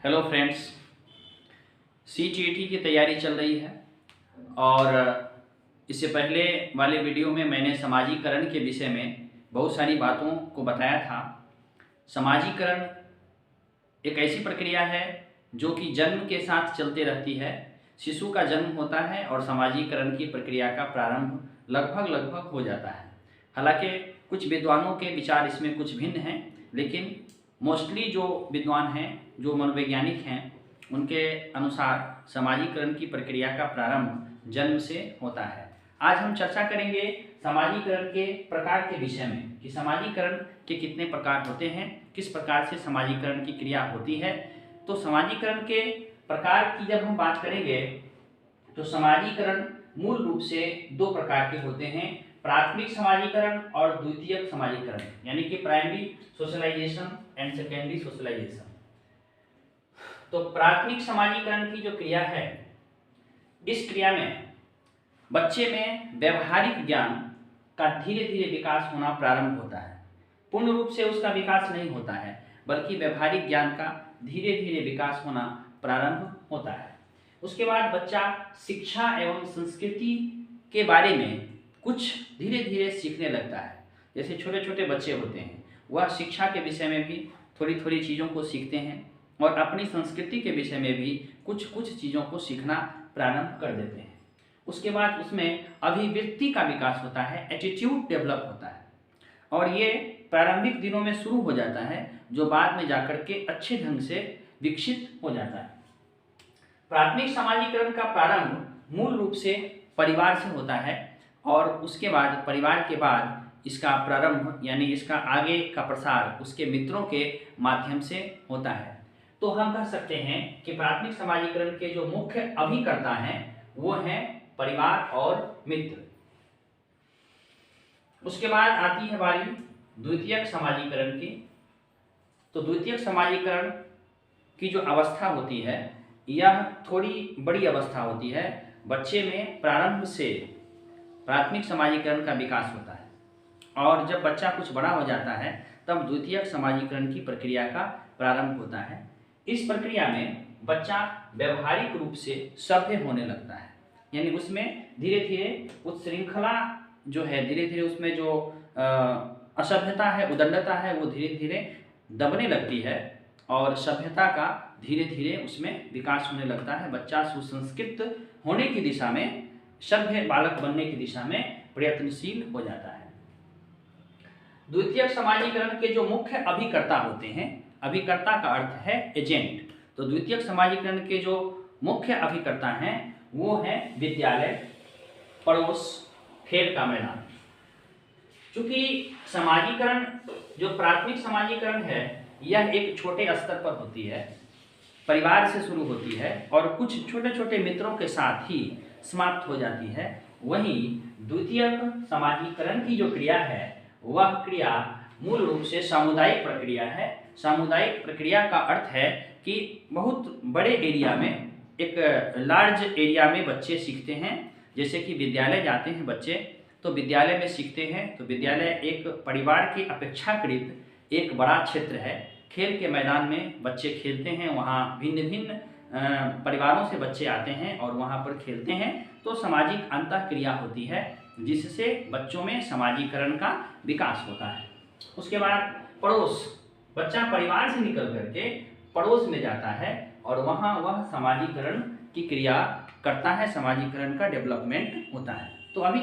Hello friends, CTET की तैयारी चल रही है और इससे पहले वाले वीडियो में मैंने समाजीकरण के विषय में बहुत सारी बातों को बताया था। समाजीकरण एक ऐसी प्रक्रिया है जो कि जन्म के साथ चलते रहती है। शिशु का जन्म होता है और समाजीकरण की प्रक्रिया का प्रारंभ लगभग हो जाता है। हालांकि कुछ विद्वानों के विचार इसमें कुछ भिन्न हैं, लेकिन मोस्टली जो विद्वान हैं, जो मनोवैज्ञानिक हैं, उनके अनुसार समाजीकरण की प्रक्रिया का प्रारंभ जन्म से होता है। आज हम चर्चा करेंगे समाजीकरण के प्रकार के विषय में कि समाजीकरण के कितने प्रकार होते हैं, किस प्रकार से समाजीकरण की क्रिया होती है। तो समाजीकरण के प्रकार की जब हम बात करेंगे तो समाजीकरण मूल रूप से दो प्रकार के होते हैं, प्राथमिक समाजीकरण और द्वितीयक समाजीकरण, यानी कि primary socialisation and secondary socialisation. तो प्राथमिक समाजीकरण की जो क्रिया है, इस क्रिया में बच्चे में व्यवहारिक ज्ञान का धीरे धीरे विकास होना प्रारंभ होता है। पूर्ण रूप से उसका विकास नहीं होता है, बल्कि व्यवहारिक ज्ञान का धीरे धीरे विकास होना प्रारंभ होता है। उसके बाद बच्चा शिक्षा एवं संस्कृति के बारे में कुछ धीरे धीरे सीखने लगता है। जैसे छोटे छोटे बच्चे होते हैं, वह शिक्षा के विषय में भी थोड़ी थोड़ी चीज़ों को सीखते हैं और अपनी संस्कृति के विषय में भी कुछ कुछ चीज़ों को सीखना प्रारंभ कर देते हैं। उसके बाद उसमें अभिव्यक्ति का विकास होता है, एटीट्यूड डेवलप होता है, और ये प्रारंभिक दिनों में शुरू हो जाता है, जो बाद में जाकर के अच्छे ढंग से विकसित हो जाता है। प्राथमिक समाजीकरण का प्रारंभ मूल रूप से परिवार से होता है और उसके बाद परिवार के बाद इसका प्रारंभ यानी इसका आगे का प्रसार उसके मित्रों के माध्यम से होता है। तो हम कह सकते हैं कि प्राथमिक समाजीकरण के जो मुख्य अभिकर्ता हैं वो हैं परिवार और मित्र। उसके बाद आती है बारी द्वितीयक समाजीकरण की। तो द्वितीयक समाजीकरण की जो अवस्था होती है, यह थोड़ी बड़ी अवस्था होती है। बच्चे में प्रारंभ से प्राथमिक समाजीकरण का विकास होता है और जब बच्चा कुछ बड़ा हो जाता है तब द्वितीयक समाजीकरण की प्रक्रिया का प्रारंभ होता है। इस प्रक्रिया में बच्चा व्यवहारिक रूप से सभ्य होने लगता है, यानी उसमें धीरे धीरे उस श्रृंखला जो है, धीरे धीरे उसमें जो असभ्यता है, उदंडता है, वो धीरे धीरे दबने लगती है और सभ्यता का धीरे धीरे उसमें विकास होने लगता है। बच्चा सुसंस्कृत होने की दिशा में, सभ्य बालक बनने की दिशा में प्रयत्नशील हो जाता है। द्वितीयक समाजीकरण के जो मुख्य अभिकर्ता होते हैं, अभिकर्ता का अर्थ है एजेंट। तो द्वितीयक समाजीकरण के जो मुख्य अभिकर्ता हैं वो हैं विद्यालय, पड़ोस, खेल का मैदान। चूंकि समाजीकरण जो प्राथमिक समाजीकरण है यह एक छोटे स्तर पर होती है, परिवार से शुरू होती है और कुछ छोटे छोटे मित्रों के साथ ही समाप्त हो जाती है। वहीं द्वितीयक समाजीकरण की जो क्रिया है वह क्रिया मूल रूप से सामुदायिक प्रक्रिया है। सामुदायिक प्रक्रिया का अर्थ है कि बहुत बड़े एरिया में, एक लार्ज एरिया में बच्चे सीखते हैं। जैसे कि विद्यालय जाते हैं बच्चे, तो विद्यालय में सीखते हैं। तो विद्यालय एक परिवार के अपेक्षाकृत एक बड़ा क्षेत्र है। खेल के मैदान में बच्चे खेलते हैं, वहाँ भिन्न भिन्न परिवारों से बच्चे आते हैं और वहाँ पर खेलते हैं। तो सामाजिक अंतःक्रिया होती है जिससे बच्चों में समाजीकरण का विकास होता है। उसके बाद पड़ोस, बच्चा परिवार से निकल करके पड़ोस में जाता है और वहाँ वह समाजीकरण की क्रिया करता है, समाजीकरण का डेवलपमेंट होता है। तो अभी